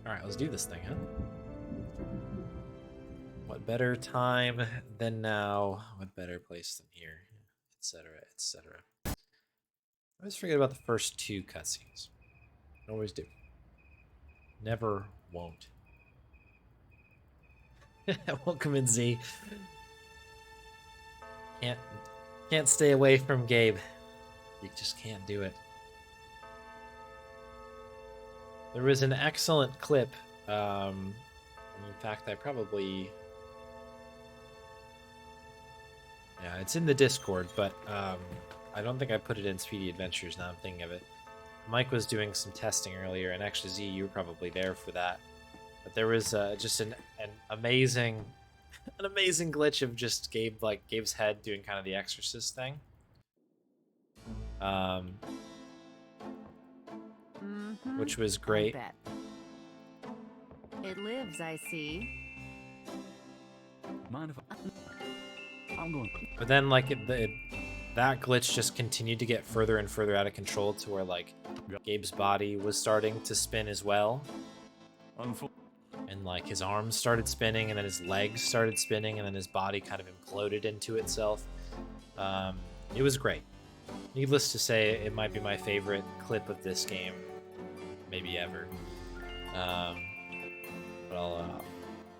Alright, let's do this thing, huh? What better time than now? What better place than here? Etc., etc. I always forget about the first 2 cutscenes. I always do. Never won't. Welcome in, Z. Can't stay away from Gabe. You just can't do it. There was an excellent clip. In fact, I probably... Yeah, it's in the Discord, but I don't think I put it in Speedy Adventures now I'm thinking of it. Mike was doing some testing earlier, and actually, Z, you were probably there for that. But there was just an amazing... an amazing glitch of just Gabe's head doing kind of the Exorcist thing. Which was great. It lives, I see. Mind if I'm going? But then, like, that glitch just continued to get further and further out of control to where, like, Gabe's body was starting to spin as well. And, like, his arms started spinning, and then his legs started spinning, and then his body kind of imploded into itself. It was great. Needless to say, it might be my favorite clip of this game, maybe ever. But I'll,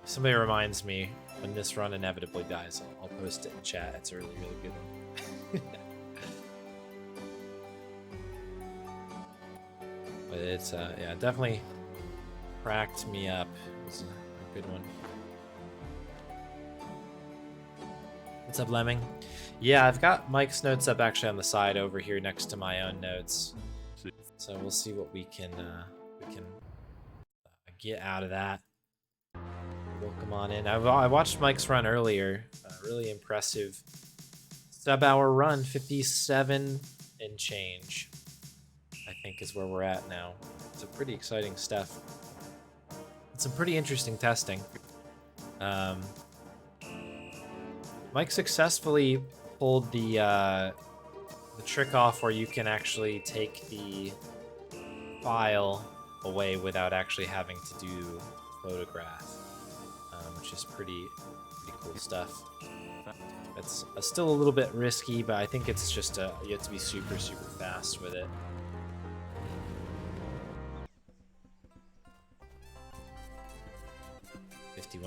somebody reminds me when this run inevitably dies, I'll post it in chat. It's a really, really good one. But it's, yeah, definitely cracked me up. It was a good one. What's up, Lemming? Yeah, I've got Mike's notes up actually on the side over here next to my own notes. So we'll see what we can get out of that. Welcome on in. I watched Mike's run earlier. Really impressive sub-hour run, 57 and change. I think is where we're at now. It's a pretty exciting stuff. It's some pretty interesting testing. Mike successfully pulled the trick off where you can actually take the file away without actually having to do photograph, which is pretty cool stuff. It's still a little bit risky, but I think it's just you have to be super fast with it.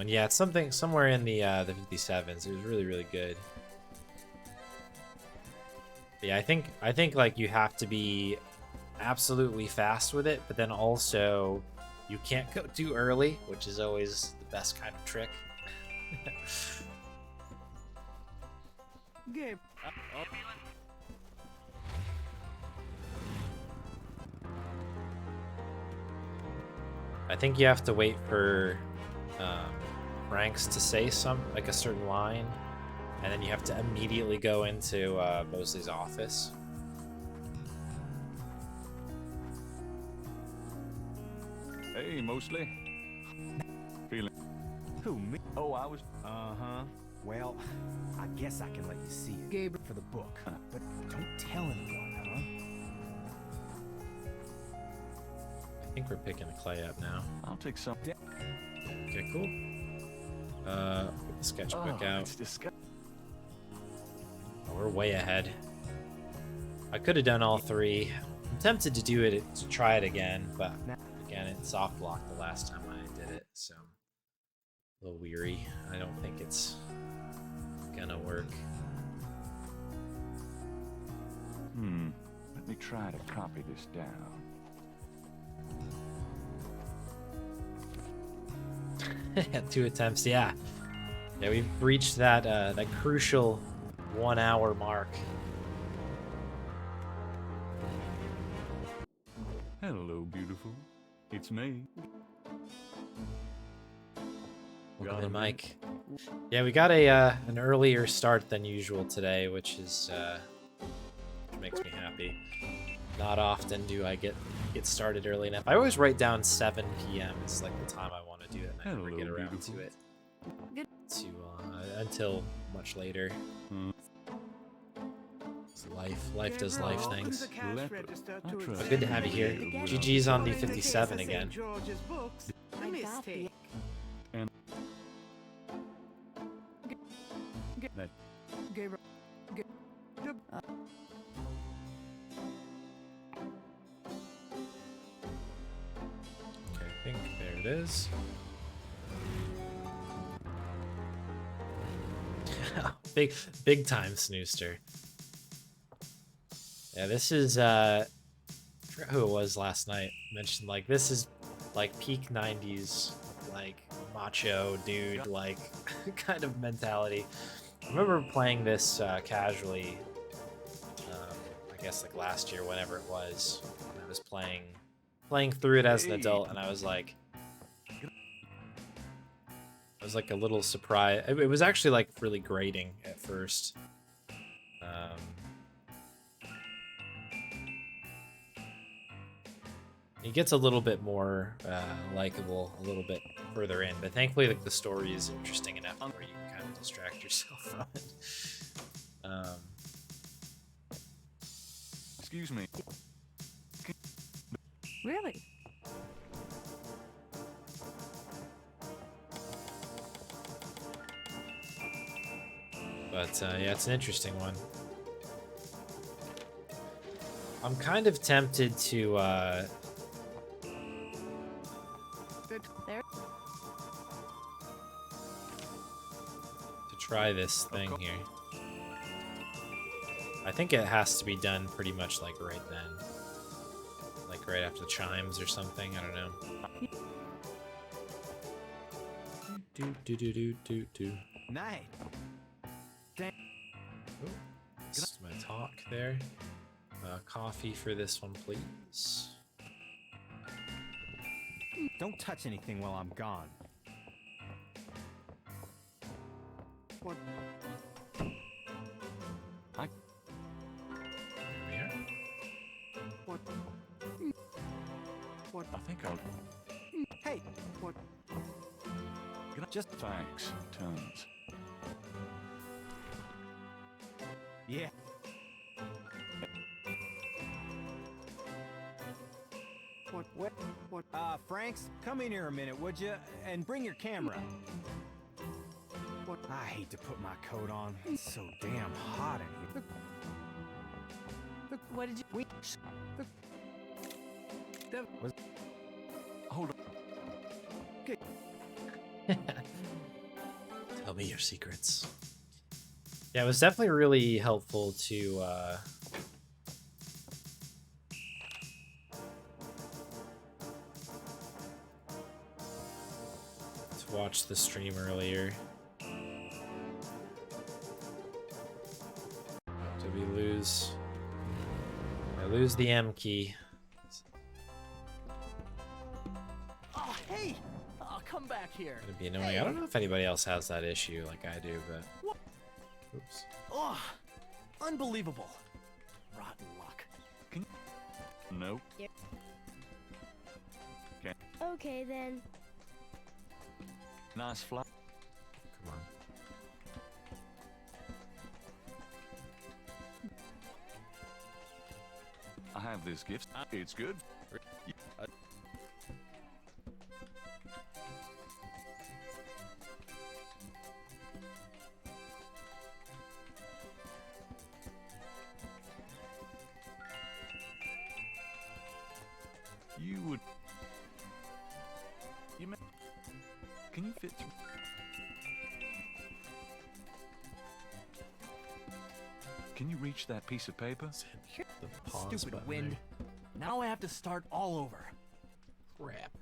Yeah, it's somewhere in the 57s. It was really good. But yeah, I think like you have to be absolutely fast with it, but then also you can't go too early, which is always the best kind of trick. Gabe. I think you have to wait for Franks to say like a certain line, and then you have to immediately go into Mosley's office. Hey, Mosley. Feeling? Who, me? Oh, I was... Uh-huh. Well, I guess I can let you see it. Gabe, for the book. But don't tell anyone, huh? I think we're picking the clay up now. I'll take some... Okay, cool. Get the sketchbook out. Oh, we're way ahead. I could have done all 3. I'm tempted to do it, to try it again, but again, it soft locked the last time I did it, so I'm a little weary. I don't think it's gonna work. Let me try to copy this down. 2 attempts, yeah. Yeah, we've reached that that crucial 1 hour mark. Hello, beautiful. It's me. Welcome in, Mike. Yeah, we got an earlier start than usual today, which is which makes me happy. Not often do I get started early enough. I always write down 7 p.m. is like the time I want to do it, and I never get around to it until much later. It's life does life things. But good to have you here. GG's on the 57 again. mistake. And that Okay, I think there it is. big time snooster. Yeah, this is I forgot who it was last night. Mentioned like this is like peak 90s like macho dude like kind of mentality. I remember playing this casually. I guess like last year, whenever it was, when I was playing through it as an adult, and I was like a little surprised. It was actually like really grating at first. He gets a little bit more likable a little bit further in, but thankfully like the story is interesting enough where you can kind of distract yourself from it. excuse me. Really? But yeah, it's an interesting one. I'm kind of tempted to There. try this thing here. I think it has to be done pretty much like right then. Like right after the chimes or something, I don't know. Do. Night. This is my talk there. Coffee for this one, please. Don't touch anything while I'm gone. What? There we are. What? What? I think I'll Hey! What? just thanks, tons. Yeah. What? Franks, come in here a minute, would you? And bring your camera. What? I hate to put my coat on. It's so damn hot in here. What did you? Hold on. Tell me your secrets. Yeah, it was definitely really helpful to watch the stream earlier. Did we lose? I lose the M key. Oh, hey! Come back here. It'd be annoying. I don't know if anybody else has that issue like I do, but oops. Oh, unbelievable. Rotten luck. Nope. Okay then. Nice fly. Come on. I have this gift. It's good. You would. You may. Can you fit through? Can you reach that piece of paper? Hit the pause Stupid button wind. there. Now I have to start all over. Crap.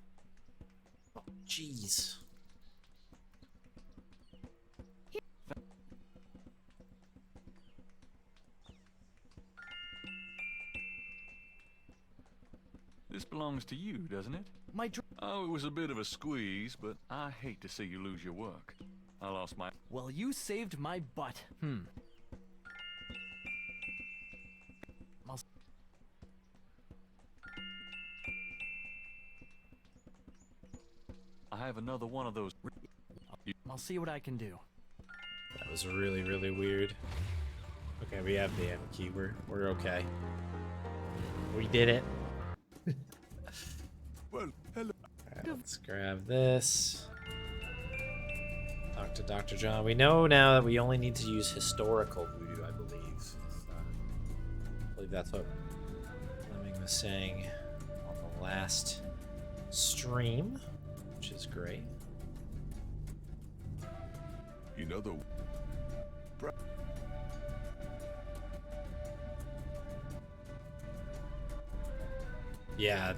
Oh, jeez. This belongs to you, doesn't it? Oh, it was a bit of a squeeze, but I hate to see you lose your work. I lost my... Well, you saved my butt. I have another one of those... I'll see what I can do. That was really, really weird. Okay, we have the M key. We're okay. We did it. Well, hello. Let's grab this. Talk to Dr. John. We know now that we only need to use historical voodoo, I believe. I believe that's what Fleming was saying on the last stream, which is great. You know the... Yeah.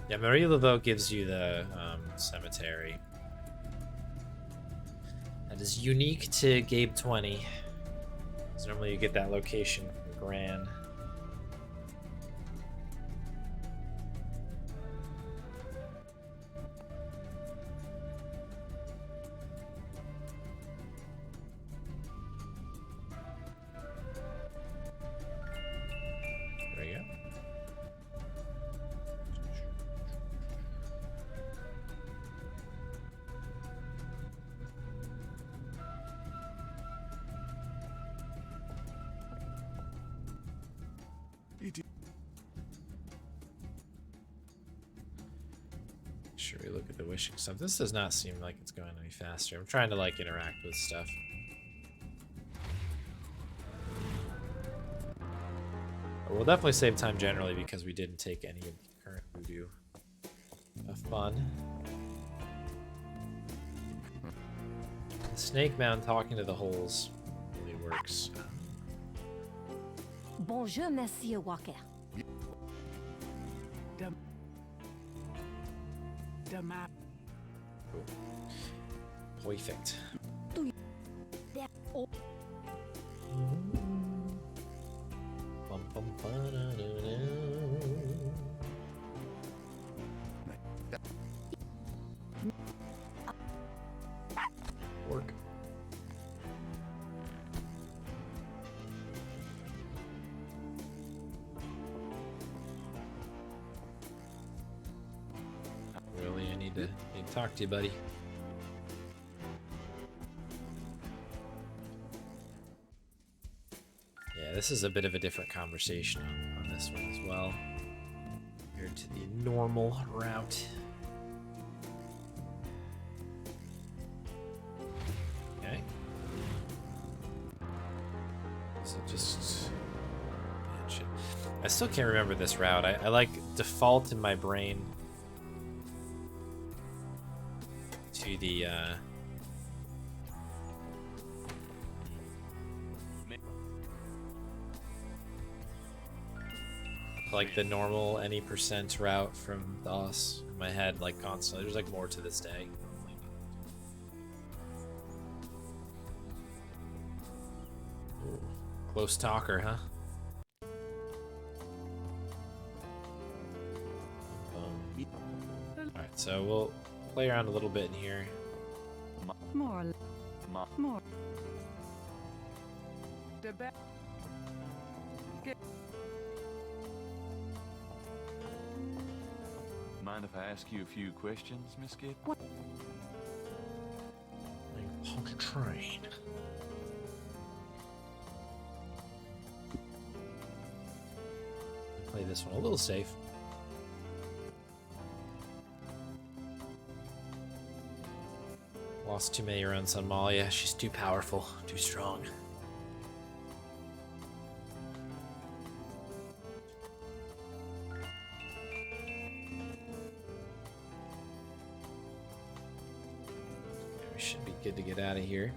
Yeah, Marie Laveau gives you the cemetery. That is unique to Gabe 20. Because normally you get that location from Gran. There you go. Sure, we look at the wishing stuff. This does not seem like it's going any faster. I'm trying to like interact with stuff. We'll definitely save time generally because we didn't take any of the current voodoo fun. The Snake Mound talking to the holes really works. Bonjour, Monsieur Walker. Cool. Perfect. Bum, bum, ba-da-da-da. Work. Really, I need to talk to you, buddy. Yeah, this is a bit of a different conversation on this one as well, compared to the normal route. Okay. So just... man, shit. I still can't remember this route. I like default in my brain to the like the normal any percent route from DOS in my head, like constantly. There's like more to this day. Ooh, close talker, huh? Alright, so we'll play around a little bit in here. More. More. Mind if I ask you a few questions, Miss Gibb? Punk train. Play this one a little safe. Lost too many runs on Malia. She's too powerful, too strong. We should be good to get out of here.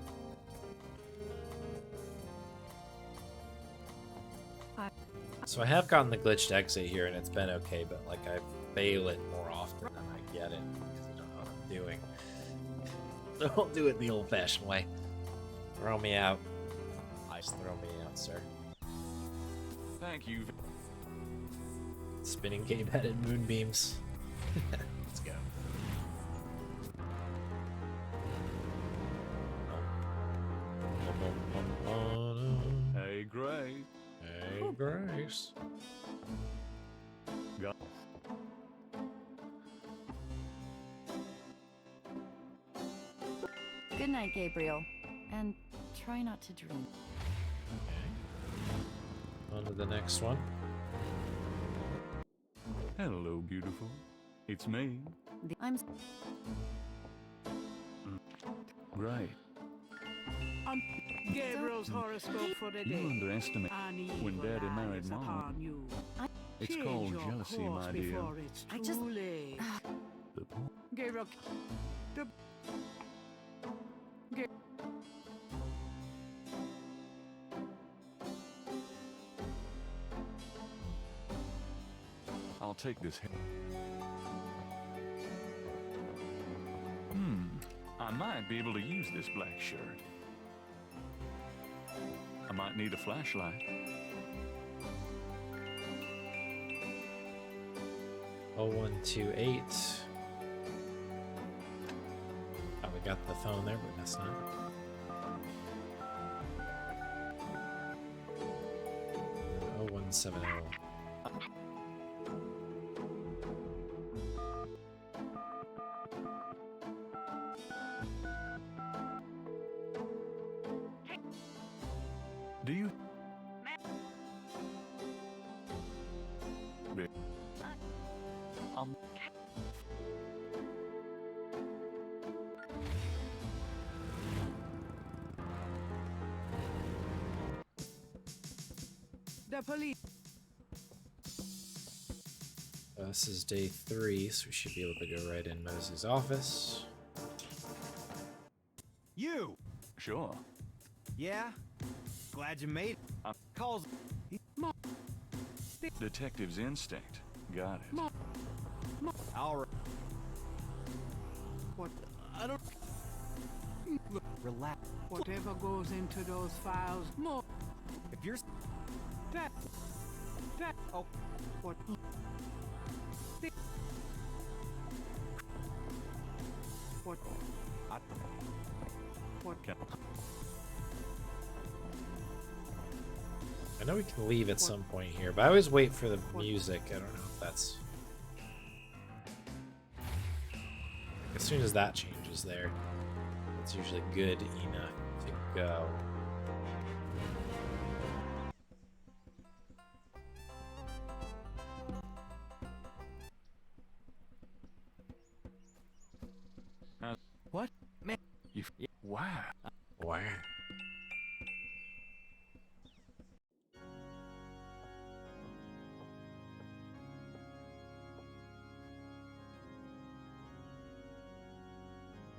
So I have gotten the glitched exit here, and it's been okay, but like I fail it more often than I get it because I don't know what I'm doing. So I'll do it the old-fashioned way. Throw me out. Just throw me out, sir. Thank you. Spinning game-headed moonbeams. Let's go. Hey, Gray. Hey, Grace. Go. Good night, Gabriel. And try not to dream. Okay. On to the next one. Hello, beautiful. It's me, I'm. Right. Gabriel's horoscope for the You day. underestimate An when evil Daddy eye married is Mom. upon you. It's Change called your jealousy, course my dear. before it's I too just- late. The po- Gabriel, I'll take this. I might be able to use this black shirt. I might need a flashlight. 0128. Oh, we got the phone there, but that's not. Oh, 0170. Do you? Be- the police. This is day 3, so we should be able to go right in Mosey's office. You! Sure. Yeah? Glad you made it. Calls. Detective's instinct. Got it. Alright. What? I don't. Relax. Whatever goes into those files, more. If you're. That. Oh. What? What? I, What? I know we can leave at some point here, but I always wait for the music. I don't know if that's... As soon as that changes there, it's usually good enough to go. What? Man. Wow. Wow.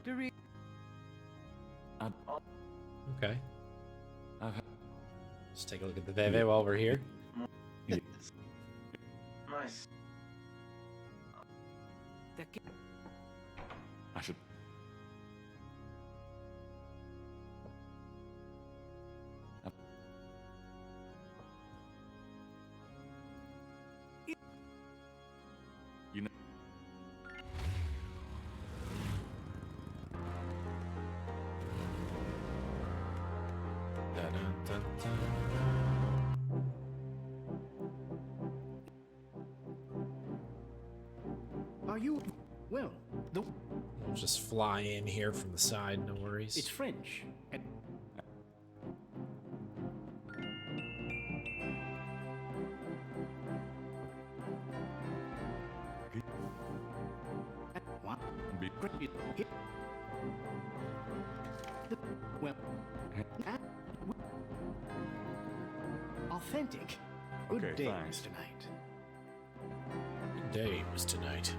The re- Okay. I've had- Let's take a look at the VV while we're here. Nice. the ki- I should. You know. Dun-dun-dun-dun. Are you? Well, the We'll just fly in here from the side, no worries. it's French. And what? Be- Well, authentic. Good Okay, day, thanks. Mr. Knight. Good day was tonight.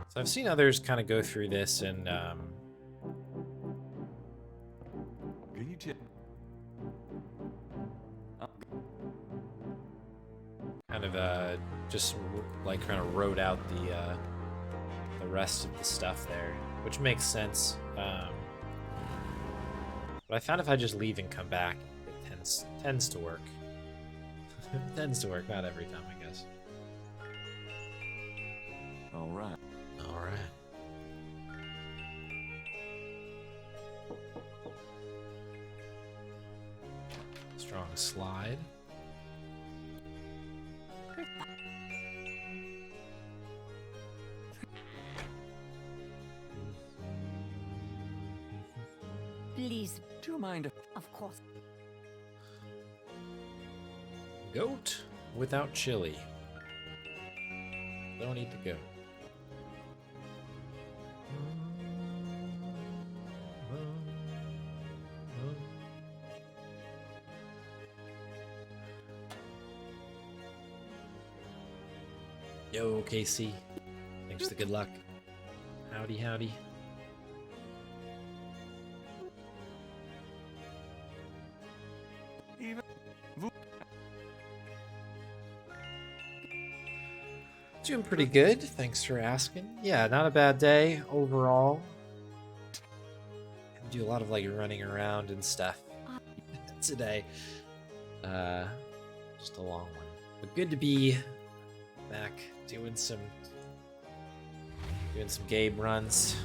So I've seen others kind of go through this and Can you tell? kind of just like kind of wrote out the rest of the stuff there, which makes sense. But I found if I just leave and come back, it tends to work. It tends to work, not every time, I guess. All right. All right. Strong slide. Please. Do you mind? Of course. Goat without chili. Don't eat the goat. Yo, Casey. Thanks for the good luck. Howdy, howdy. Doing pretty good. Thanks for asking. Yeah, not a bad day overall. Do a lot of like running around and stuff today. Just a long one, but good to be back doing some game runs.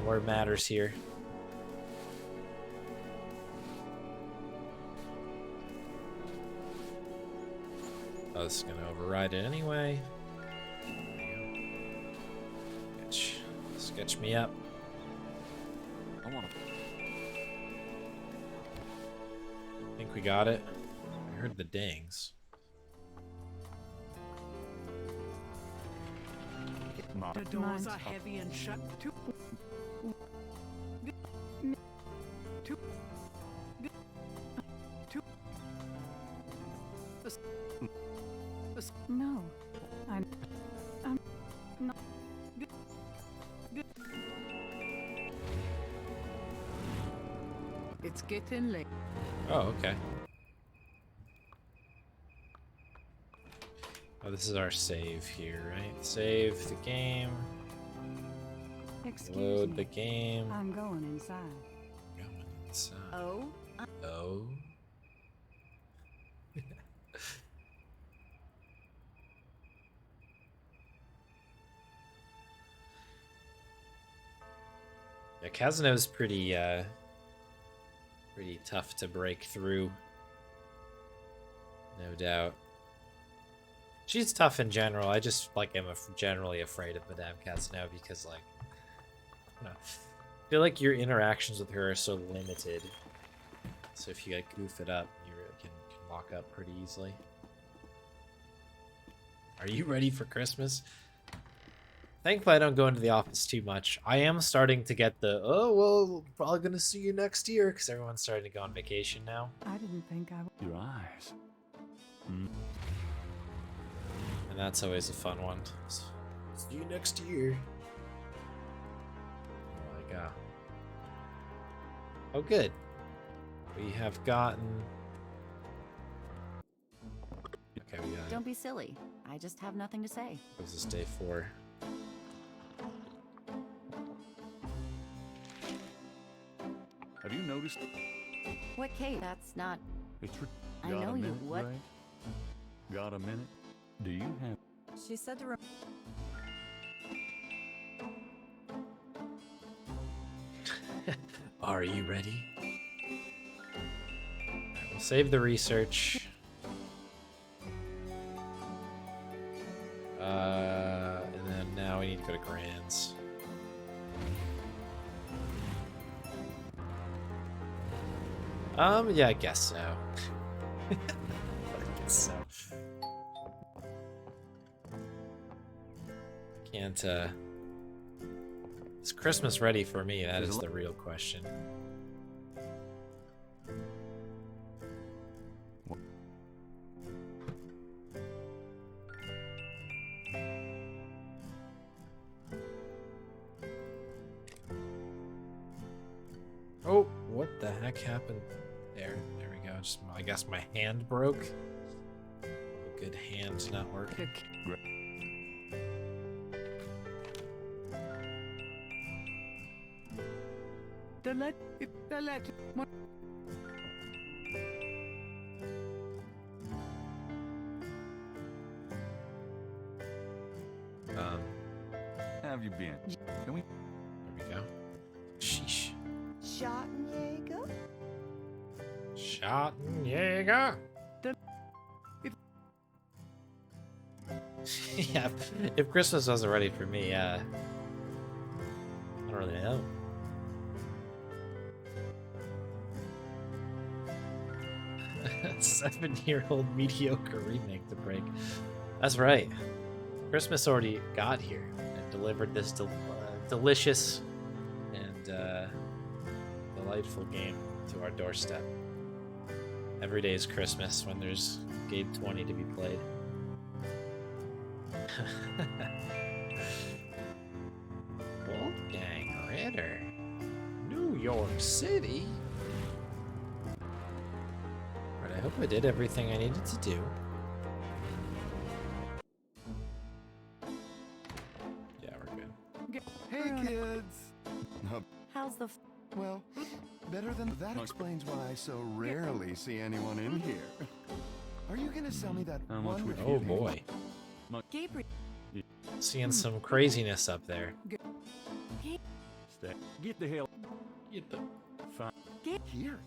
What matters here. Oh, this is gonna override it anyway. Sketch me up. I think we got it. I heard the dings. The doors are heavy and shut. No, I'm not. It's getting late. Oh, okay. Oh, this is our save here, right? Save the game. Excuse Load me. the game. I'm going inside. Going inside. Oh, Oh. Yeah, Kazano's pretty tough to break through. No doubt. She's tough in general. I just like am generally afraid of Madame Kazano because like I don't know. I feel like your interactions with her are so limited. So if you like goof it up, you really can lock up pretty easily. Are you ready for Christmas? Thankfully, I don't go into the office too much. I am starting to get the, oh, well, probably going to see you next year, because everyone's starting to go on vacation now. I didn't think I would. Your eyes. And that's always a fun one. So, see you next year. Like, oh, good. We have gotten... Okay, we got it. Don't be silly. I just have nothing to say. What is this, day 4? Have you noticed? What, Kate? That's not. It's I know you. What? Ray? Got a minute? Do you have? She said to. Are you ready? Alright, we'll save the research. And then now we need to go to Grands. Yeah, I guess so. I guess so. Can't, is Christmas ready for me? That is the real question. Oh, what the heck happened there? There we go. Just, I guess my hand broke. A good hand not working. The letter. Have you been? Can we? There we go. Sheesh. Schottenjäger? Schottenjäger. Yeah, if Christmas wasn't ready for me, I don't really know. A 7-year-old mediocre remake to break. That's right. Christmas already got here and delivered this delicious and delightful game to our doorstep. Every day is Christmas when there's GK20 to be played. Wolfgang Ritter. New York City. Right, I hope I did everything I needed to do. Yeah, we're good. Hey, kids! How's the Well, better than that explains why I so rarely see anyone in here. Are you gonna sell me that How much one? would Oh boy. Gabriel? Seeing some craziness up there. Stay. Get the hell. Get the Here.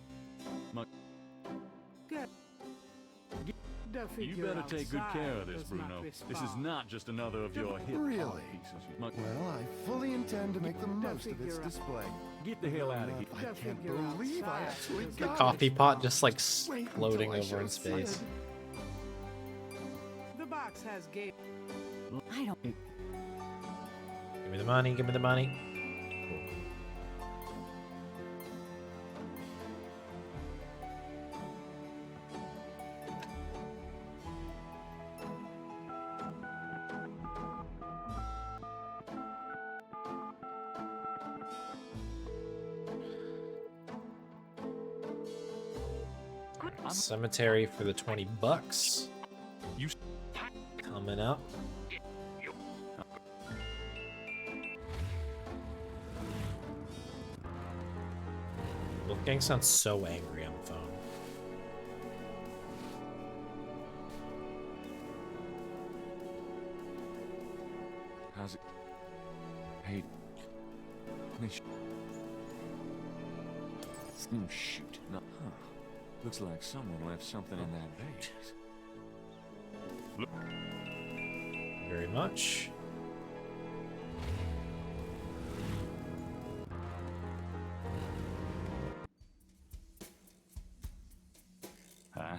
You better take good care of this, Bruno. This is not just another of your hip Really? pieces. Well, I fully intend to make the most of its display. Get the hell out of here. I can't believe I actually got it. coffee pot just like Wait until floating I over show in space. Sid. The box has Gabe. I don't. Give me the money, give me the money. Cemetery for the $20. You Coming up. Wolfgang sounds so angry on the phone. How's it? Hey. Shoot. No. Huh. Looks like someone left something in that vase. Very much. Hi.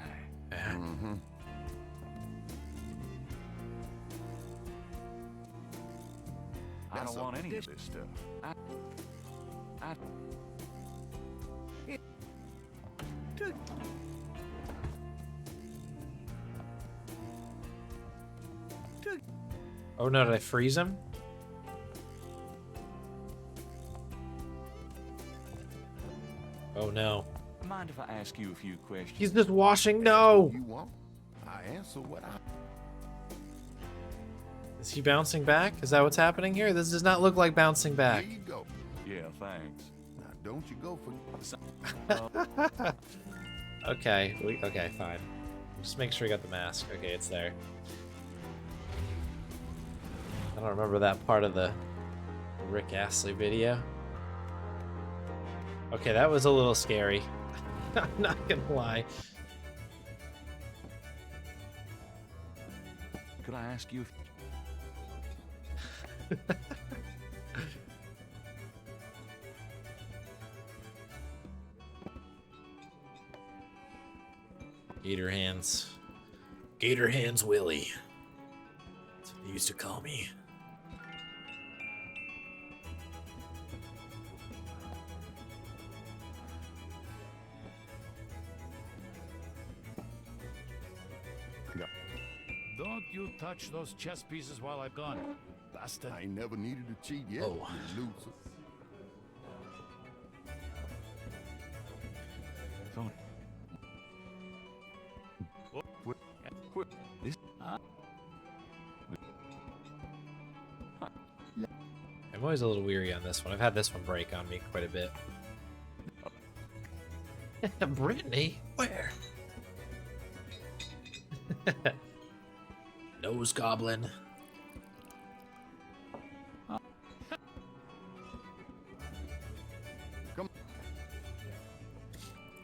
I don't want any of this stuff. I Oh no, did I freeze him? Oh no. mind if I ask you a few questions? He's just washing. No! You want? I answer what I. Is he bouncing back? Is that what's happening here? This does not look like bouncing back. Here you go. Yeah, thanks. Now don't you go for. Okay, okay, fine. Just make sure you got the mask. Okay, it's there. I don't remember that part of the Rick Astley video. Okay, that was a little scary. I'm not gonna lie. Could I ask you? Gator Hands. Gator Hands Willie. That's what they used to call me. Don't you touch those chess pieces while I'm gone, bastard. I ain't never needed to cheat yet. Oh. You loser. This? I'm always a little weary on this one. I've had this one break on me quite a bit. Brittany? Where? Nose Goblin.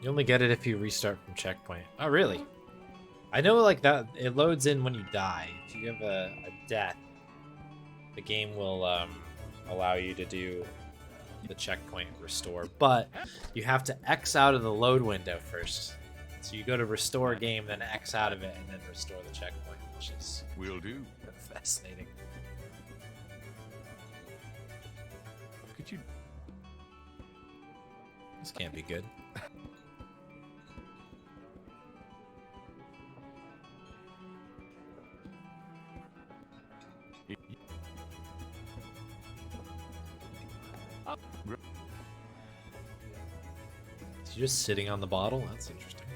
You only get it if you restart from checkpoint. Oh, really? I know, like, that it loads in when you die. If you have a death, the game will allow you to do the checkpoint restore, but you have to X out of the load window first. So you go to restore game, then X out of it, and then restore the checkpoint, which is Will do. fascinating. Could you? This can't be good. Is he just sitting on the bottle? That's interesting.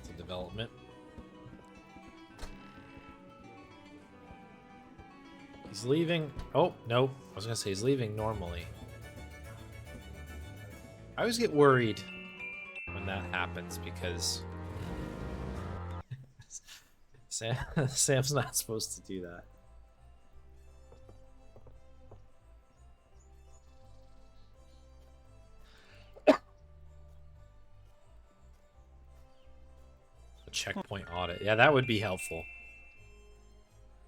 It's a development. He's leaving. Oh, no. I was going to say he's leaving normally. I always get worried when that happens because Sam's not supposed to do that. A checkpoint audit. Yeah, that would be helpful.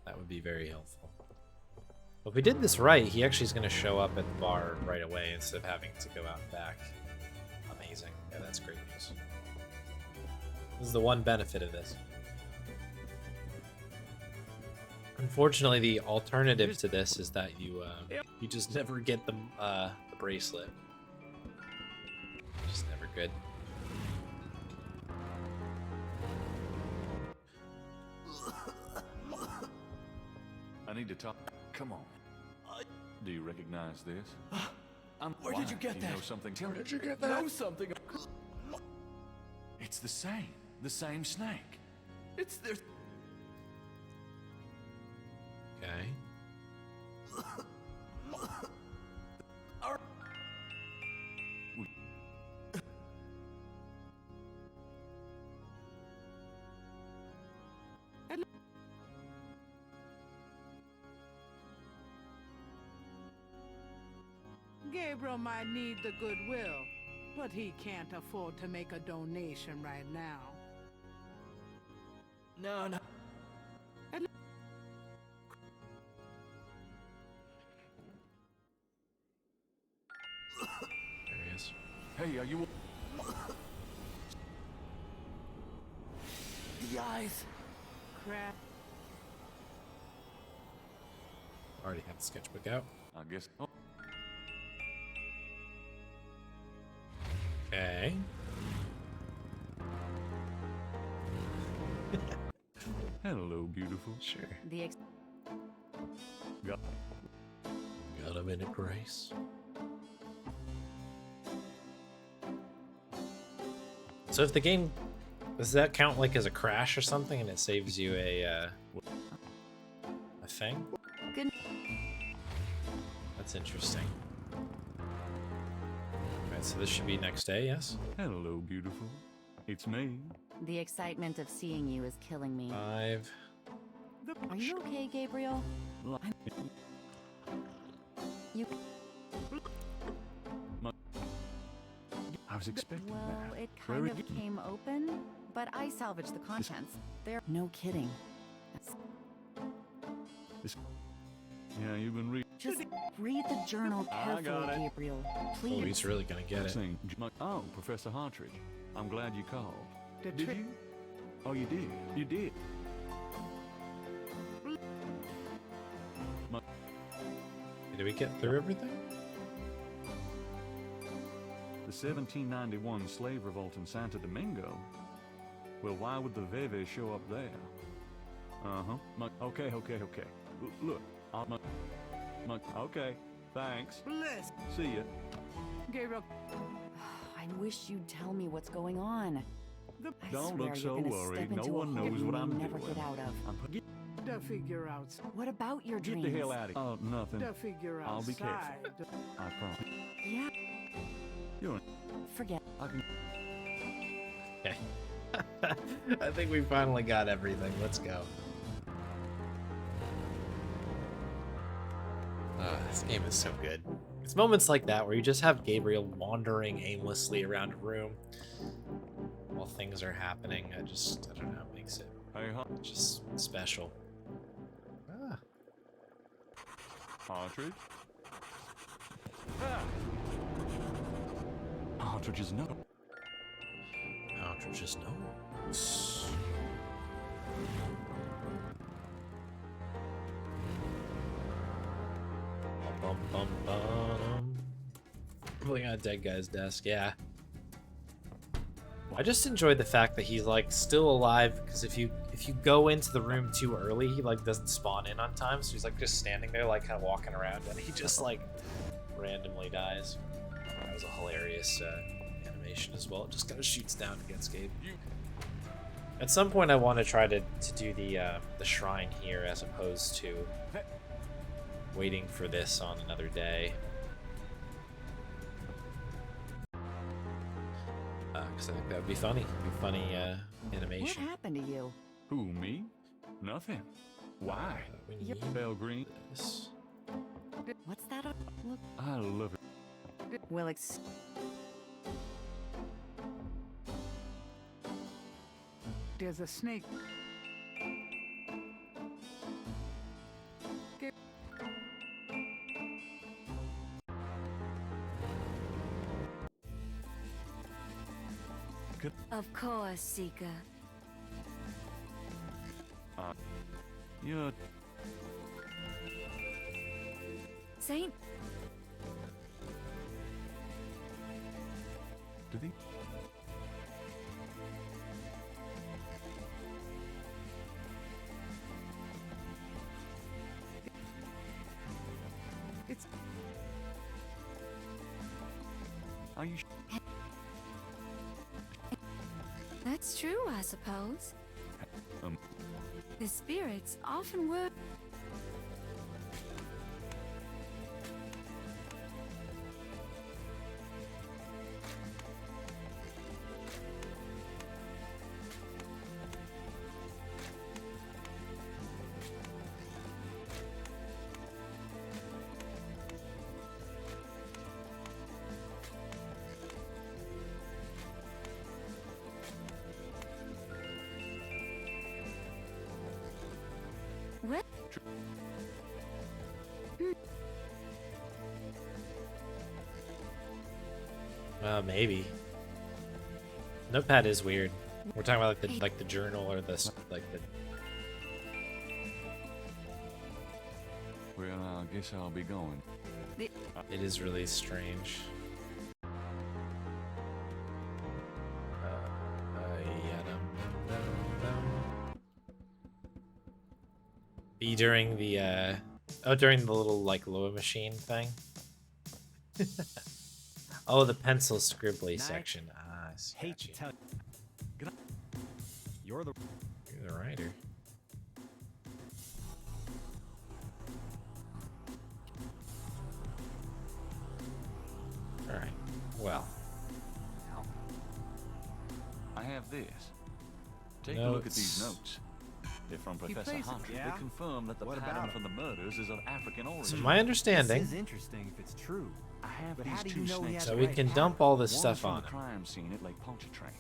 That would be very helpful. Well, if we did this right, he actually is going to show up at the bar right away instead of having to go out and back. Amazing. Yeah, that's great news. This is the one benefit of this. Unfortunately, the alternative to this is that you just never get the bracelet. Just never good. I need to talk. Come on. Do you recognize this? Where did you get that? You know something? Where did you get that? Know something. It's the same snake. It's there. Okay. Gabriel might need the goodwill, but he can't afford to make a donation right now. No. There he is. Hey, are you? Guys. Crap. Already have the sketchbook out. I guess. Oh. Okay. Hello, beautiful. Sure. Got a minute, Grace. So if the game, does that count like as a crash or something, and it saves you a thing? Good. That's interesting. Alright, so this should be next day, yes? Hello, beautiful. It's me. The excitement of seeing you is killing me. 5. Are you okay, Gabriel? You. I was expecting Well, that. it kind of came open, but I salvaged the contents. There. No kidding. Yeah, you've been reading. Just read the journal I got carefully, it. Gabriel. Oh, Please. he's really gonna get it. Oh, Professor Hartridge. I'm glad you called. The Did trick. you? Oh, you did. You did. Did we get through everything? The 1791 slave revolt in Santo Domingo? Well, why would the Veve show up there? Uh-huh. Okay. Look, okay, thanks. Bless. See ya. Gabriel. I wish you'd tell me what's going on. I Don't swear look you're so gonna worried. step No into a one hole knows you what may I'm never doing. get out of. To figure out. What about your Get dreams? the hell out of here. Oh, nothing. To figure out. I'll be careful. I promise. Yeah. You're Forget. I can. Okay. I think we finally got everything. Let's go. This game is so good. It's moments like that where you just have Gabriel wandering aimlessly around a room while things are happening. I don't know, it makes it Hey, just special. Ah. Partridge? Partridge's no. Partridge's nose. Bum, bum, bum. Pulling on a dead guy's desk, yeah. I just enjoyed the fact that he's like still alive, because if you go into the room too early, he like doesn't spawn in on time, so he's like just standing there like kind of walking around, and he just like randomly dies. That was a hilarious animation as well. It just kind of shoots down against Gabe. At some point, I want to try to do the shrine here as opposed to waiting for this on another day. Because I think that would be funny. It'd be funny animation. What happened to you? Who, me? Nothing. Why? We need Pale green. this. What's that? Look, I love it. well, There's a snake. of course, Seeker. You're... Saint? Did he? It's Are you... That's true, I suppose. The spirits often were... What? Maybe. Notepad is weird. We're talking about like the journal or the like the. Well, I guess I'll be going. It is really strange. Be during the during the little like Loa machine thing. Oh, the pencil scribbly section. Ah, I see. Hate to tell you. You're the writer. All right. Well. I have this. Take a look at these notes. They're from Professor Hunt. Yeah? They confirm that the What pattern about for the murders is of African So origin. my understanding. This is interesting if it's true. I have But these how do two you know he snakes. has So we right can pattern? dump all this One's stuff from on the him. crime scene at Lake Pontchartrain.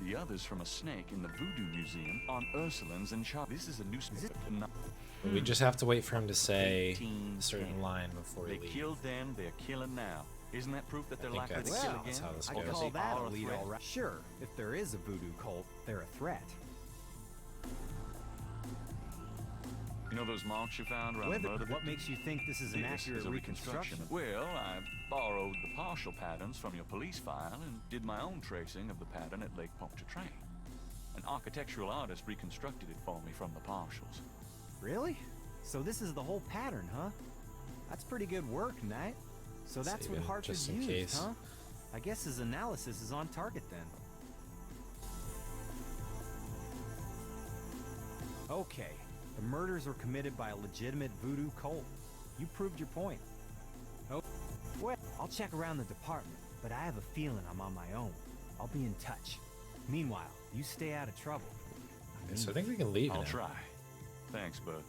The other's from a snake in the Voodoo Museum on Ursulines and Char. This is a newspaper. But we just have to wait for him to say a 1810. certain line before They he leaves. killed then, they're killing now. Isn't that proof that they're think likely to that's- kill Well, again? that's how this I goes. call that a Are a lead threat. all right. Sure, if there is a voodoo cult, they're a threat. You know those marks you found around the Whether, murder what victim? makes you think this is an This accurate is a reconstruction. Well, I borrowed the partial patterns from your police file and did my own tracing of the pattern at Lake Pontchartrain. An architectural artist reconstructed it for me from the partials. Really? So this is the whole pattern, huh? That's pretty good work, Knight. So that's Save what it Hartford just in used, case. huh? I guess his analysis is on target then. Okay, the murders were committed by a legitimate voodoo cult. You proved your point. Oh, well, I'll check around the department, but I have a feeling I'm on my own. I'll be in touch. Meanwhile, you stay out of trouble. Okay, so I think we can leave I'll now. try. Thanks, bud.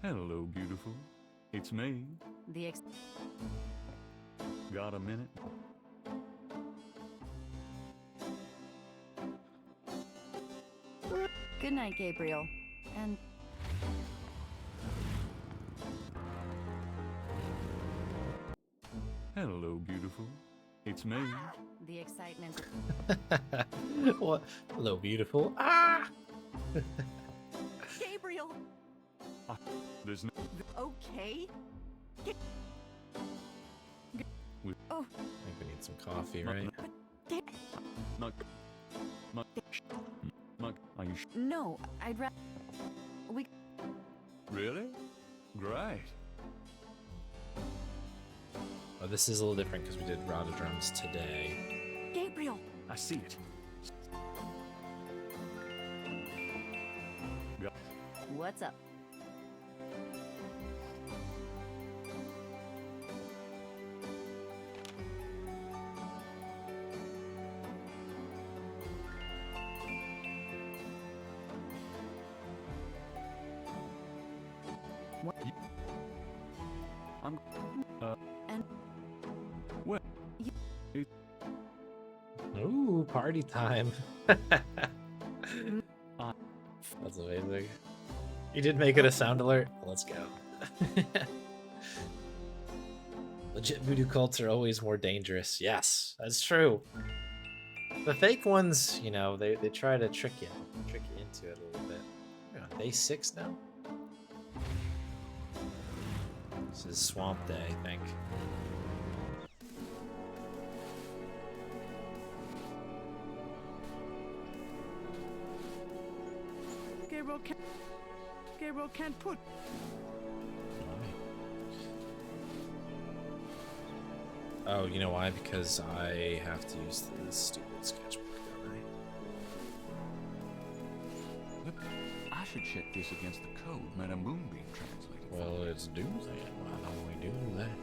Hello, beautiful. It's me. Got a minute? Good night, Gabriel. And Hello, beautiful. It's me. the excitement. What? Hello, beautiful. Ah! Gabriel! There's no... Okay? Oh, I think we need some coffee, right? No. you No, I'd rather... We... really? Great. Oh, this is a little different because we did Rada drums today. Gabriel! I see it. What's up? I'm. And... What? Ooh, party time. That's amazing. You did make it a sound alert. Let's go. Legit voodoo cults are always more dangerous. Yes, that's true. The fake ones, you know, they try to trick you into it a little bit. We're on day 6 now. This is Swamp Day, I think. Gabriel can't put. Oh, you know why? Because I have to use the stupid sketchbook, don't I? I should check this against the code Madam Moonbeam translated. Well, let's do that. Why don't we do that?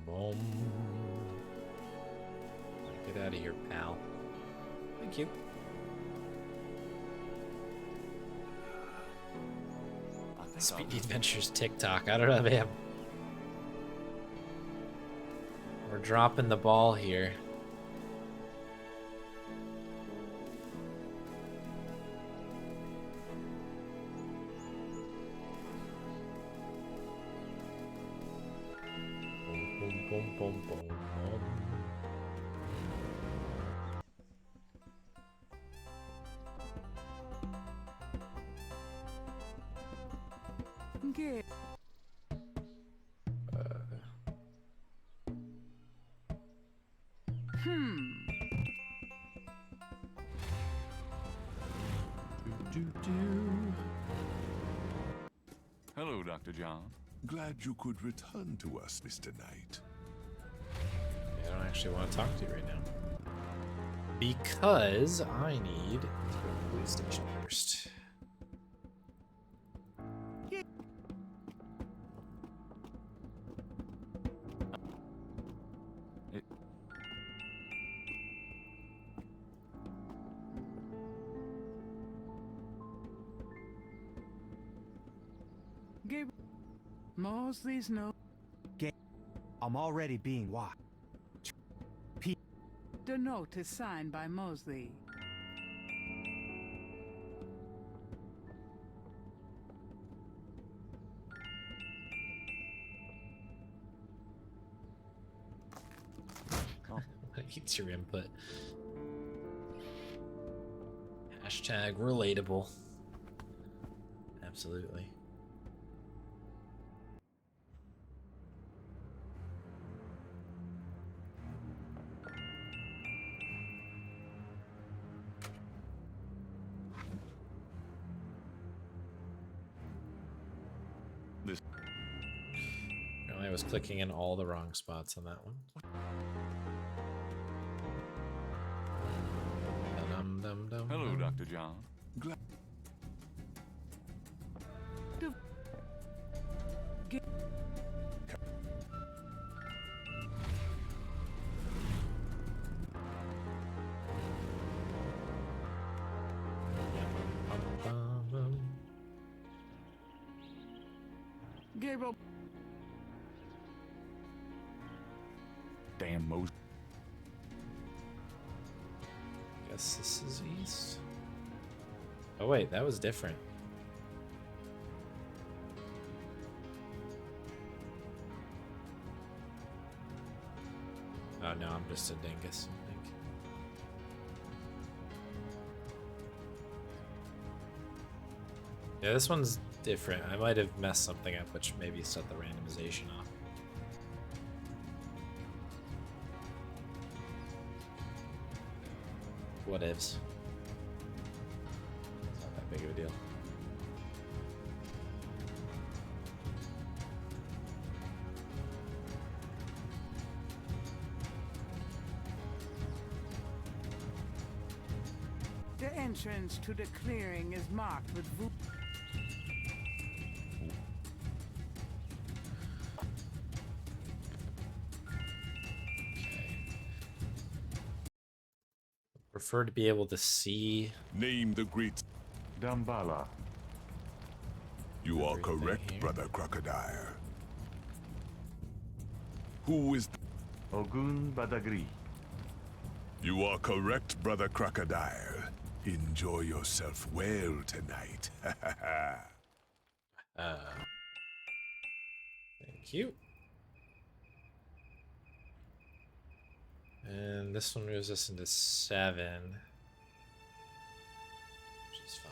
Boom, boom. Get out of here, pal. Thank you. Speedy Adventures TikTok. I don't know, man. We're dropping the ball here. Boom, boom, boom, boom, boom. Get. Hello, Dr. John. Glad you could return to us, Mr. Knight. Yeah, I don't actually want to talk to you right now. Because I need to go to the police station first. Gabriel. Mosley's no. I'm already being watched. The note is signed by Mosley. It's your input. Hashtag relatable. Absolutely. Apparently I was clicking in all the wrong spots on that one. Hello, Dr. John. Gabriel. Damn Moses. Guess this is east. Oh wait, that was different. Oh no, I'm just a dingus, I think. Yeah, this one's different. I might have messed something up, which maybe set the randomization off. What ifs? It's not that big of a deal. The entrance to the clearing is marked with voodoo. Prefer to be able to see. Name the great. Dambala. You are Everything correct, here. Brother Crocodile. Who is. Ogun Badagri. You are correct, Brother Crocodile. Enjoy yourself well tonight. Thank you. And this one moves us into 7. Which is fine.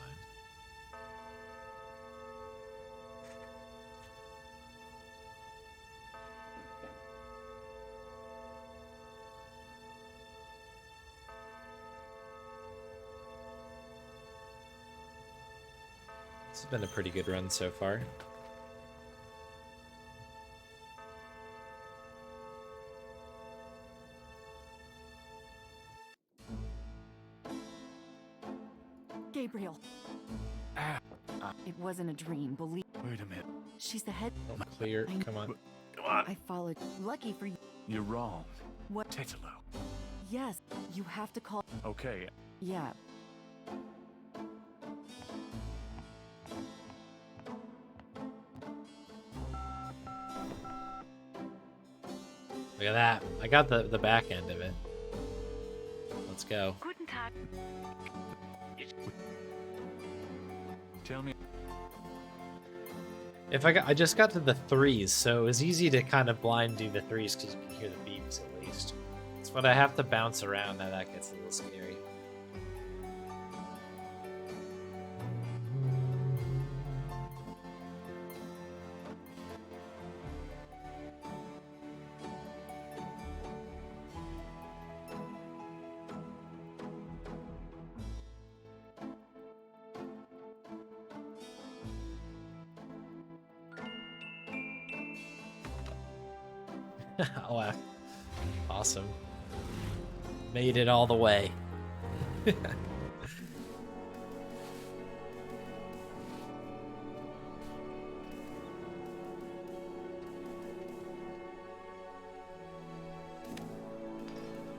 This has been a pretty good run so far. Gabriel. It wasn't a dream, believe. Wait a minute. She's the head. Oh, clear. Come on. I followed. Lucky for you. You're wrong. What? Tetelo. Yes, you have to call. Okay. Yeah. Look at that. I got the back end of it. Let's go. Guten Tag. Tell me. If I just got to the 3s, so it was easy to kind of blind do the 3s because you can hear the beeps at least. It's when I have to bounce around that gets a little scary. Oh, wow. Awesome. Made it all the way.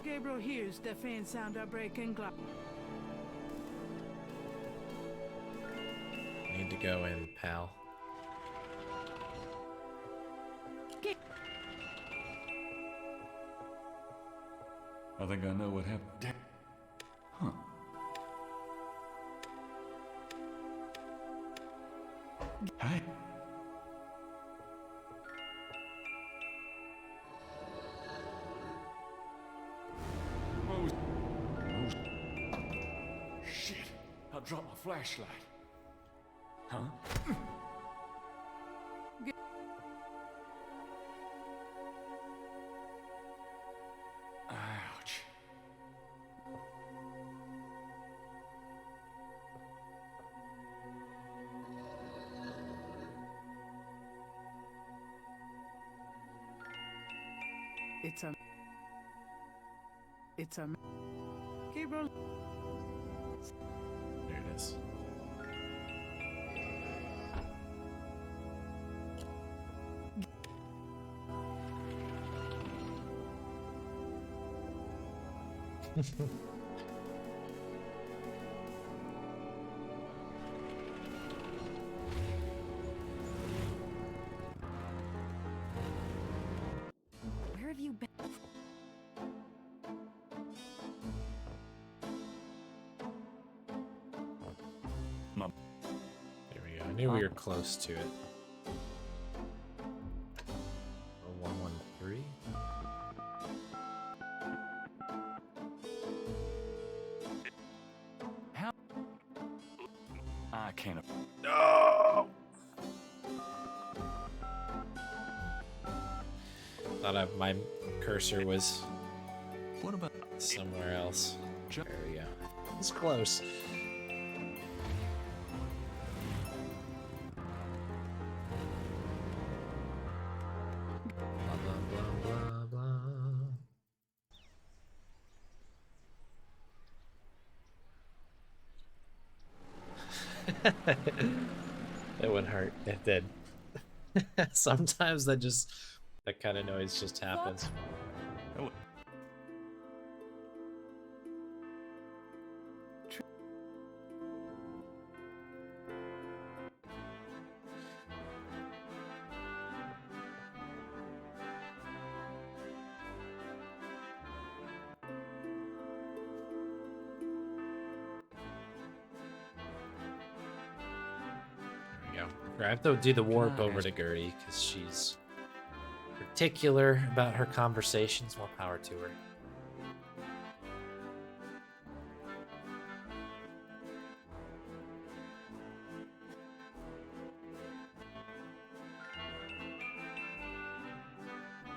Gabriel hears the faint sound of breaking glass. Need to go in, pal. I think I know what happened. Huh. Hey. Shit! I dropped my flashlight. Huh? Ouch. It's a Gabriel. There it is. Where have you been? There we go. I knew we were close to it. 113. I can't. No! Thought my cursor was What about somewhere else. There we go. It's close. Blah, blah, blah, blah, blah. It would hurt. It did. Sometimes that kind of noise just happens. Oh. I have to do the warp over to Gertie because she's particular about her conversations. More power to her.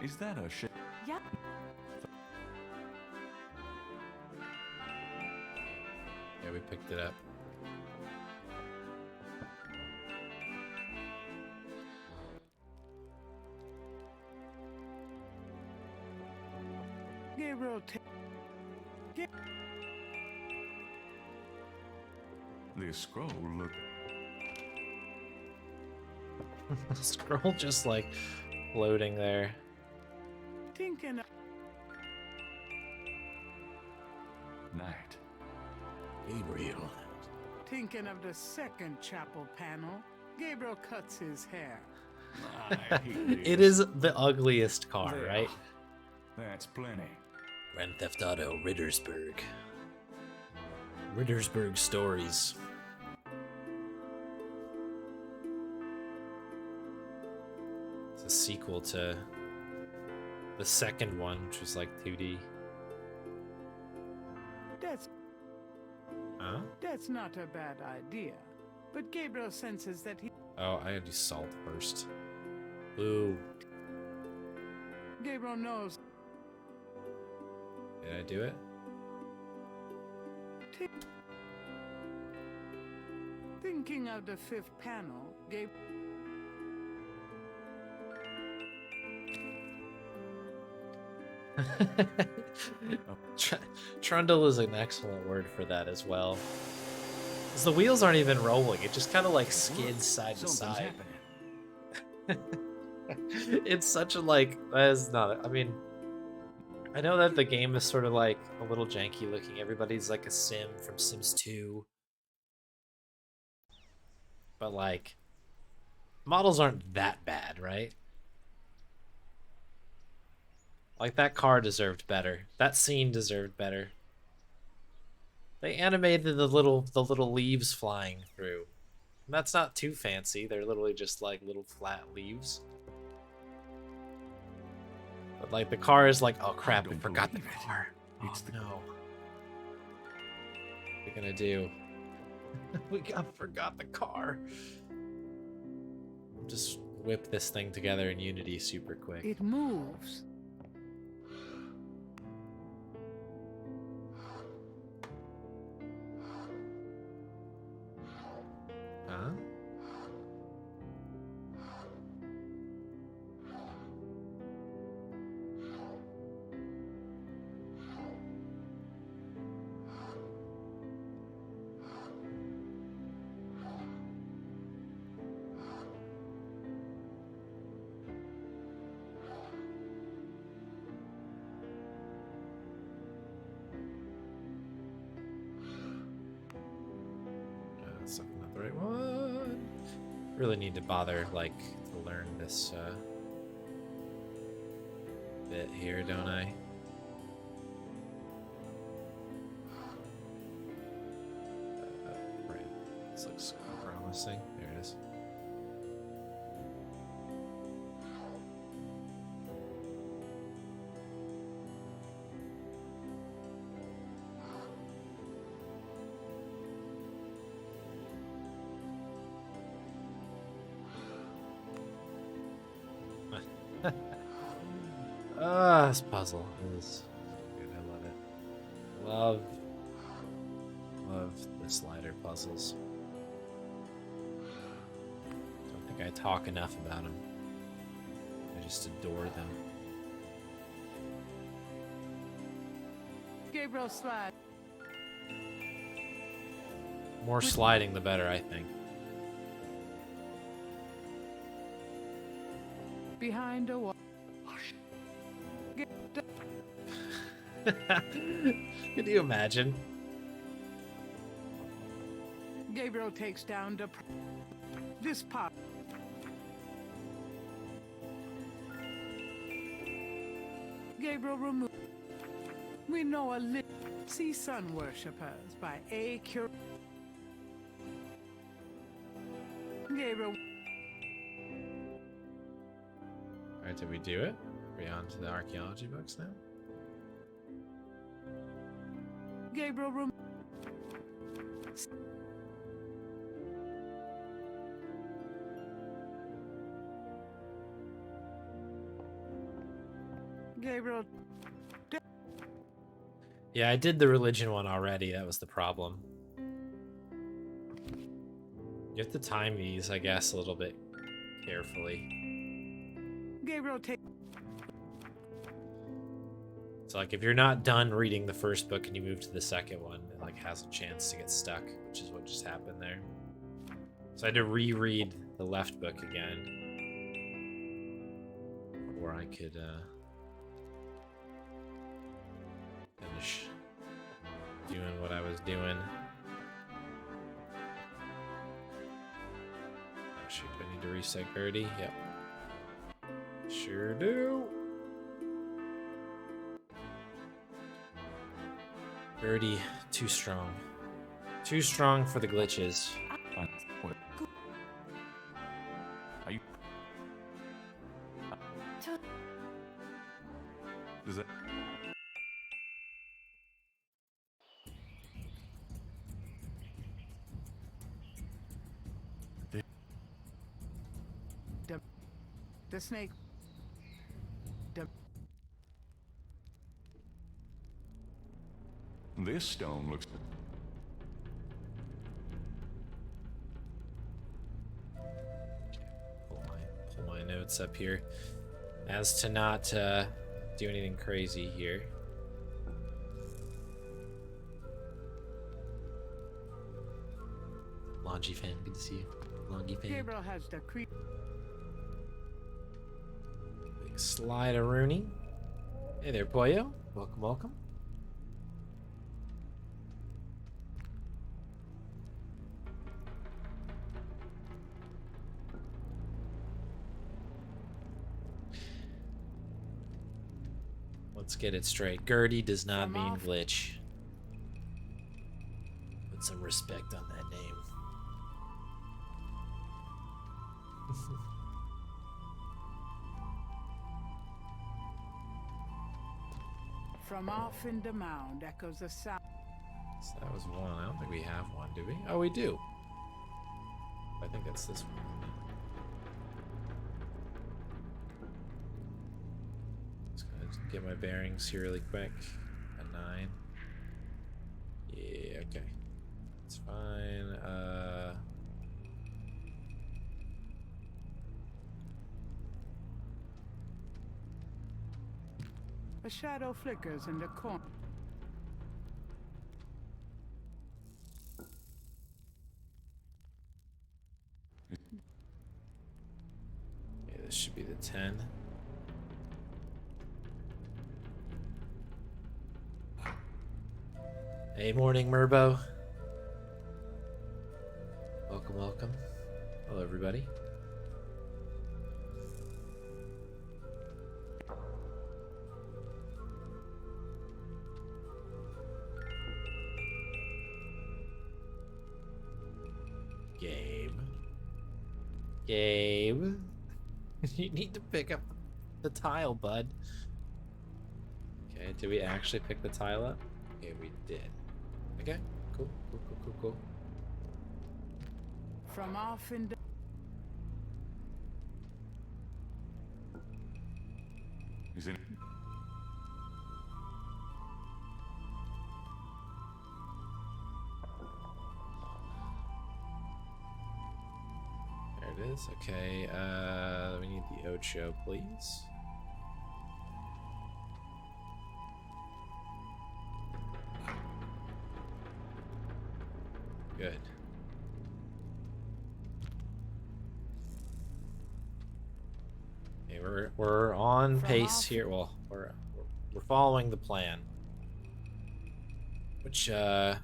Is that a shit? Yeah. Yeah, we picked it up. Gabriel, This scroll look. Scroll just like floating there. thinking of Night. Gabriel. thinking of the second chapel panel. Gabriel cuts his hair. I hate It this. is the ugliest car, There. right? That's plenty. Grand Theft Auto Rittersburg. Rittersburg Stories. It's a sequel to the second one, which was like 2D. Huh? That's not a bad idea. But Gabriel senses that he... Oh, I gotta do salt first. Ooh. Gabriel knows... Did I do it? Thinking of the fifth panel, Trundle is an excellent word for that as well. 'Cause the wheels aren't even rolling, it just kind of like skids side to Something's side. happening. It's such a like, that is not, I mean, I know that the game is sort of like a little janky looking. Everybody's like a sim from Sims 2. But like, models aren't that bad, right? Like that car deserved better. That scene deserved better. They animated the little leaves flying through. And that's not too fancy. They're literally just like little flat leaves. But like the car is like, oh crap, we forgot the car. Oh no. What are we gonna do? We forgot the car. Just whip this thing together in Unity super quick. It moves. Huh? That's not the right one. Really need to bother, like, to learn this bit here, don't I? Right. This looks promising. There it is. This puzzle is good. I love it. Love the slider puzzles. Don't think I talk enough about them. I just adore them. Gabriel slide. More sliding, the better, I think. Behind a wall. Could you imagine? Gabriel takes down this pop. Gabriel remove. We know a little. See Sun Worshippers by A. Cure. Gabriel. Alright, did we do it? Are we on to the archaeology books now? Gabriel remove. Gabriel. Yeah, I did the religion one already. That was the problem. You have to time these, I guess, a little bit carefully. Gabriel take. So, like, if you're not done reading the first book and you move to the second one, it, like, has a chance to get stuck, which is what just happened there. So I had to reread the left book again before I could, finish doing what I was doing. Oh shoot, do I need to reset Gertie? Yep. Sure do. Gertie, too strong. Too strong for the glitches. Are you? Does it? The snake. This stone looks. Pull my notes up here, as to not do anything crazy here. Longy fan, good to see you. Longy fan. Gabriel has the creep. Big slider Rooney. Hey there, Pollo. Welcome, welcome. Let's get it straight. Gertie does not mean glitch. Put some respect on that name. From off in the mound echoes a sound. So that was one. I don't think we have one, do we? Oh, we do. I think that's this one. Just gonna get my bearings here really quick. A 9. Yeah, okay. That's fine. A shadow flickers in the corner. Yeah, this should be the 10. Hey, morning, Murbo. Welcome, welcome. Hello, everybody. Gabe. You need to pick up the tile, bud. Okay, did we actually pick the tile up? Okay, we did. Okay, cool. From off in the Is it? There it is. Okay, we need the Ocho, please. Good. Okay, we're on pace here. Well, we're following the plan, which it's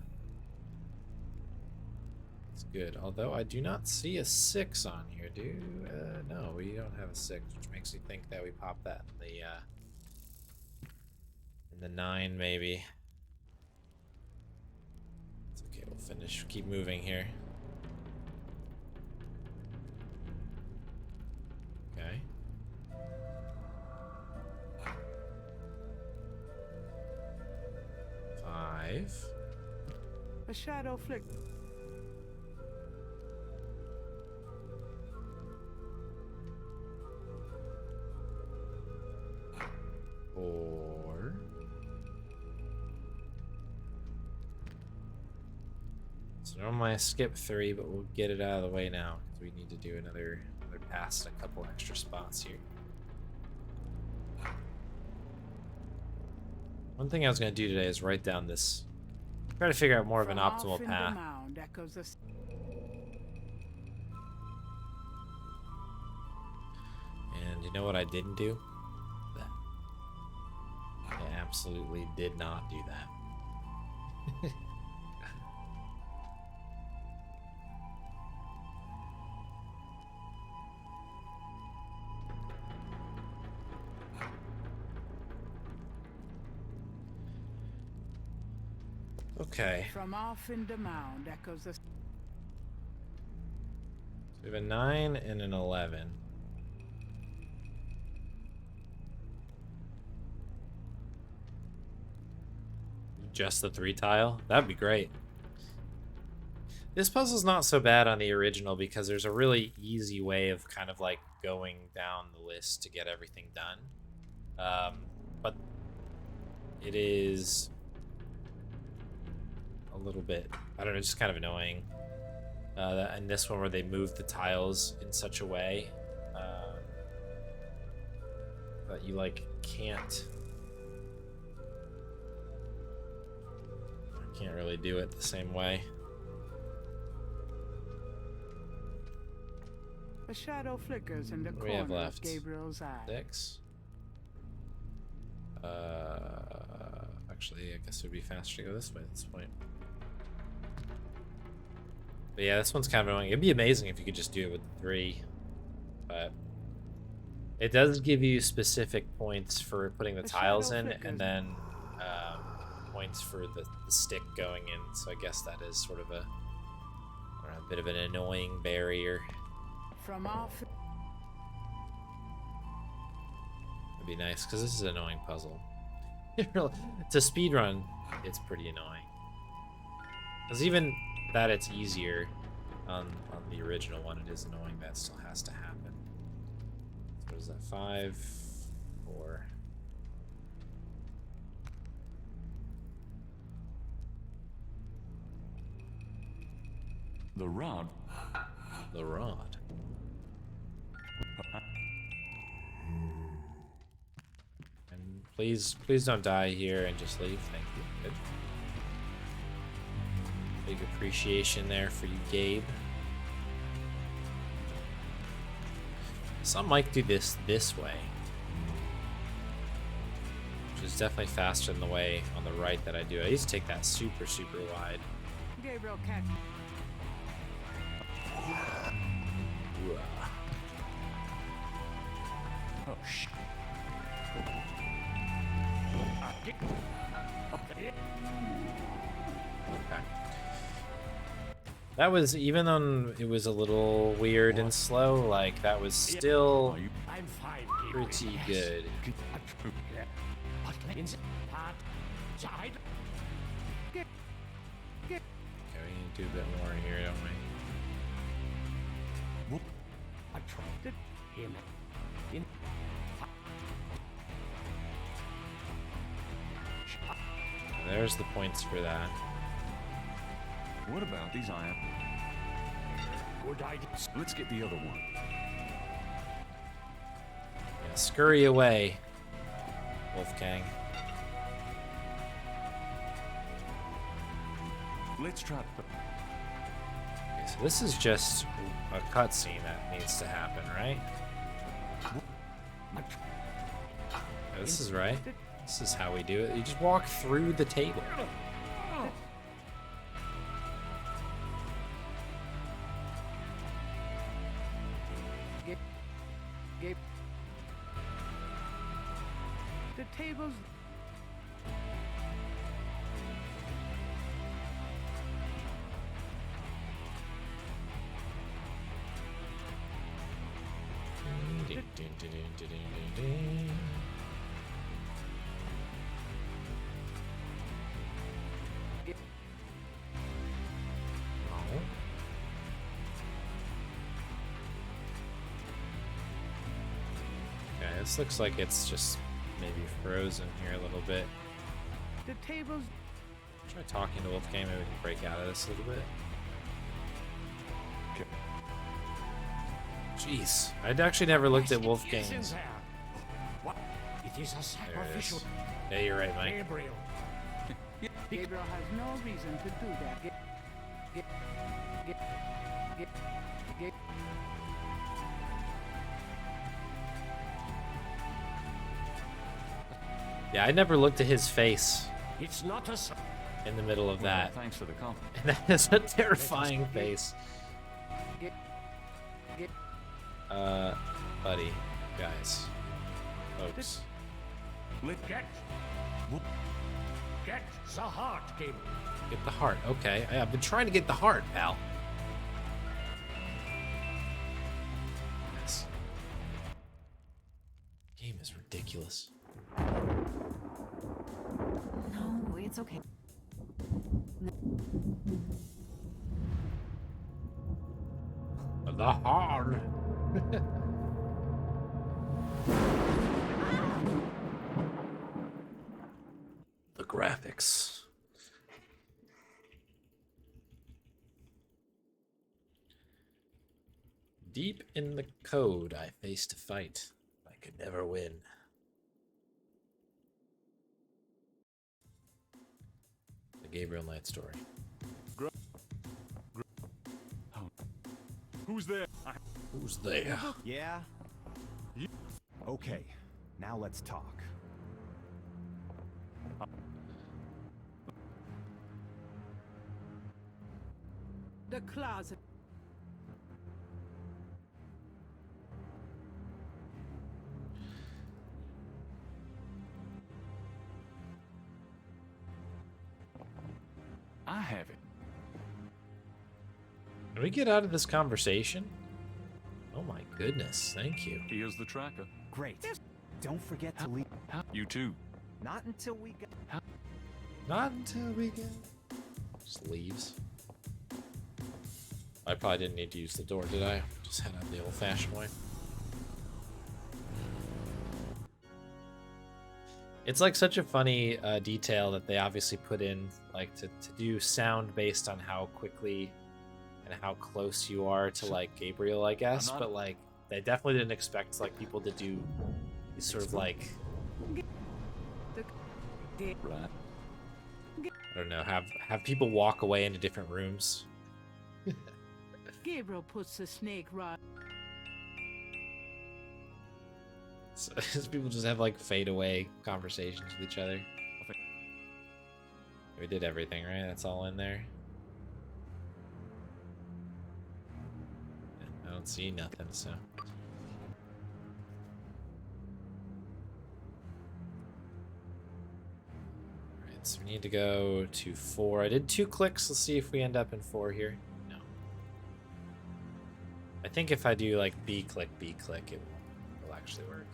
good. Although I do not see a 6 on here, no, we don't have a 6, which makes me think that we popped that in the 9 maybe. It's okay. We'll finish. Keep moving here. Okay. Five. A shadow flick. Four. So normally I skip 3, but we'll get it out of the way now because we need to do another pass and a couple extra spots here. One thing I was going to do today is write down this, try to figure out more of an optimal path. And you know what I didn't do? I absolutely did not do that. Okay. From off in the mound echoes the... So we have a 9 and an 11. Just the 3 tile? That'd be great. This puzzle's not so bad on the original because there's a really easy way of kind of like going down the list to get everything done. But it is a little bit, I don't know, just kind of annoying. And this one where they move the tiles in such a way that you like can't really do it the same way. A shadow flickers in the What do we have corner of left? Gabriel's eye. 6. Actually, I guess it would be faster to go this way at this point. But yeah, this one's kind of annoying. It'd be amazing if you could just do it with 3. But it does give you specific points for putting the tiles in, and then points for the stick going in. So I guess that is sort of a bit of an annoying barrier. From off. It'd be nice because this is an annoying puzzle. To speedrun, it's pretty annoying. Because even that it's easier on the original one, it is annoying that still has to happen. So what is that? 5, 4. The rod. The rod. And please don't die here and just leave. Thank you. Good. Big appreciation there for you, Gabe. Some might do this way, which is definitely faster than the way on the right that I do. I used to take that super wide. Gabriel catch. Oh, shit. Okay. That was, even though it was a little weird and slow, like, that was still pretty good. Okay, we need to do a bit more here, don't we? There's the points for that. What about these iron? Good idea. Let's get the other one. Yeah, scurry away, Wolfgang. Let's try. Okay, so this is just a cutscene that needs to happen, right? Yeah, this is right. This is how we do it. You just walk through the table. The tables. Okay, this looks like it's just maybe frozen here a little bit. The tables. Try talking to Wolfgang, maybe we can break out of this a little bit. Jeez, I'd actually never looked at Wolfgang's. It is a There it sacrificial. is. Yeah, you're right, Mike. Gabriel. Gabriel has no reason to do that. Yeah, I never looked at his face It's not a. in the middle of that. Thanks for the compliment. And that is a terrifying face. Buddy, guys, folks. Get the heart, Gabriel. Get the heart. Okay, I've been trying to get the heart, pal. Yes. Game is ridiculous. No, it's okay. The heart. The graphics. Deep in the code, I faced a fight I could never win. The Gabriel Knight story. Who's there? Who's there? Yeah? Okay, now let's talk. The closet. I have it. Can we get out of this conversation? Oh my goodness, thank you. Here's the tracker. Great. Don't forget to leave. You too. Not until we get. Not until we get... Just leaves. I probably didn't need to use the door, did I? Just head out the old-fashioned way. It's like such a funny detail that they obviously put in, like to do sound based on how quickly and how close you are to like Gabriel, I guess. But like they definitely didn't expect like people to do these sort of like Right. I don't know, have people walk away into different rooms. Gabriel puts the snake rod. So, people just have like fade away conversations with each other. We did everything, right? That's all in there. I don't see nothing, so. Alright, so we need to go to 4. I did 2 clicks. Let's see if we end up in 4 here. No. I think if I do like B click, it will actually work.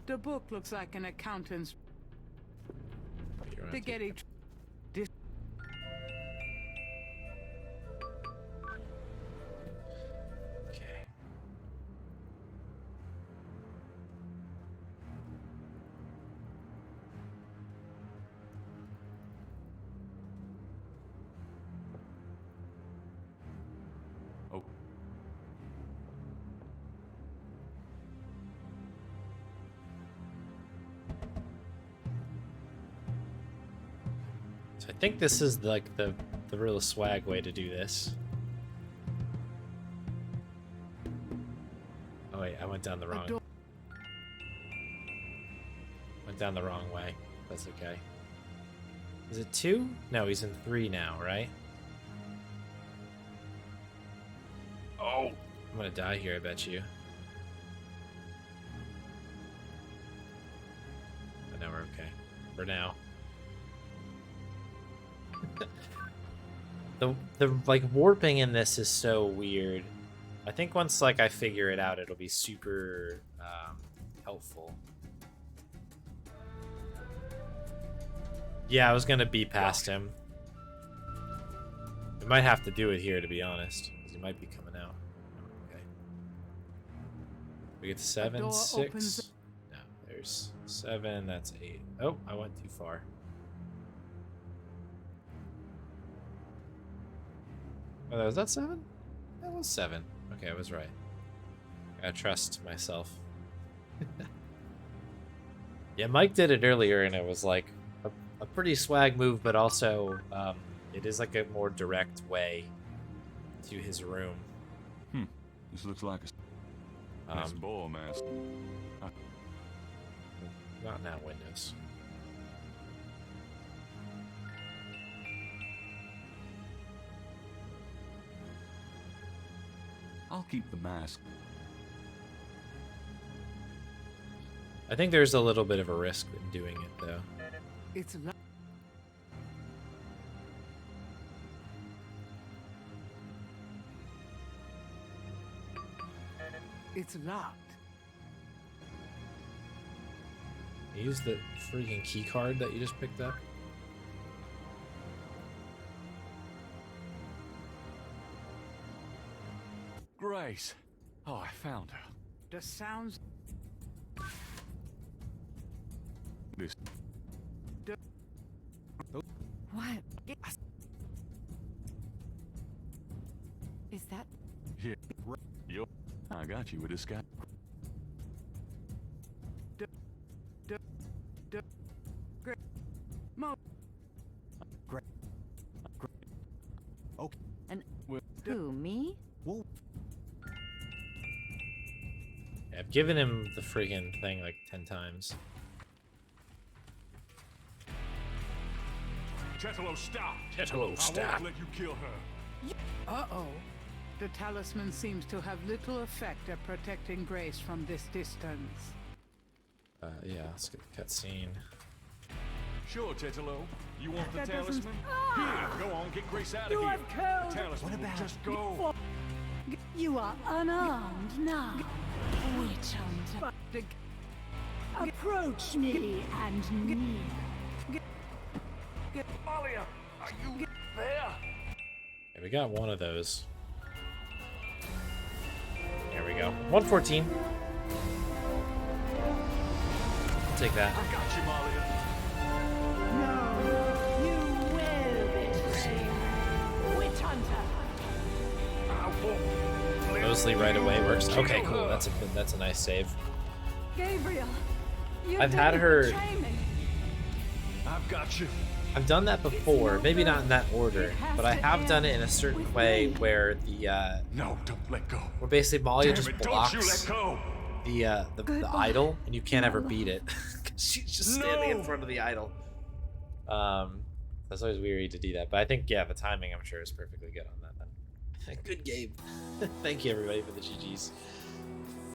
The book looks like an accountant's. The Getty. So I think this is like the real swag way to do this. Oh wait, I went down the wrong. Went down the wrong way. That's okay. Is it 2? No, he's in 3 now, right? Oh, I'm gonna die here, I bet you. But now we're okay. For now. The like warping in this is so weird. I think once like I figure it out, it'll be super helpful. Yeah, I was gonna be past him. We might have to do it here, to be honest, because he might be coming out. Okay. We get to 7, 6. No, there's 7. That's 8. Oh, I went too far. Oh, was that 7? That was 7. Okay, I was right. Gotta trust myself. Yeah, Mike did it earlier, and it was like a pretty swag move, but also it is like a more direct way to his room. This looks like a nice ball, master. Not now, Windows. I'll keep the mask. I think there's a little bit of a risk in doing it, though. It's locked. It's locked. Use the freaking key card that you just picked up. Grace. Oh, I found her. The sounds. This. What? Is that? Here. Yo. I got you with this guy. Okay. And who, me? Whoa. Yeah, I've given him the friggin' thing like 10 times. Tetelo, stop! Tetelo, stop! I won't let you kill her. Uh-oh. The talisman seems to have little effect at protecting Grace from this distance. Yeah, let's get the cutscene. Sure, Tetelo. You want the That doesn't- talisman? Here, go on, get Grace out of You here. have killed- The talisman What will about- just go. You are unarmed now. Witch hunter. Approach me and kneel. Alia, are you there? Okay, we got one of those. There we go. 114. I'll take that. I got you, Malia. No, you will betray. Witch hunter. I won't. Mostly right away works. Okay, cool. That's a nice save. Gabriel, you I've had didn't her. betray me. I've got you. I've done that before. Maybe not in that order, but I have done it in a certain way where the No, don't let go. where basically Malia Damn just it, don't blocks you let go. the idol, and you can't ever beat it because she's just standing in No. front of the idol. That's always weird to do that, but I think the timing I'm sure is perfectly good on that. Then. Good game. Thank you everybody for the GGs.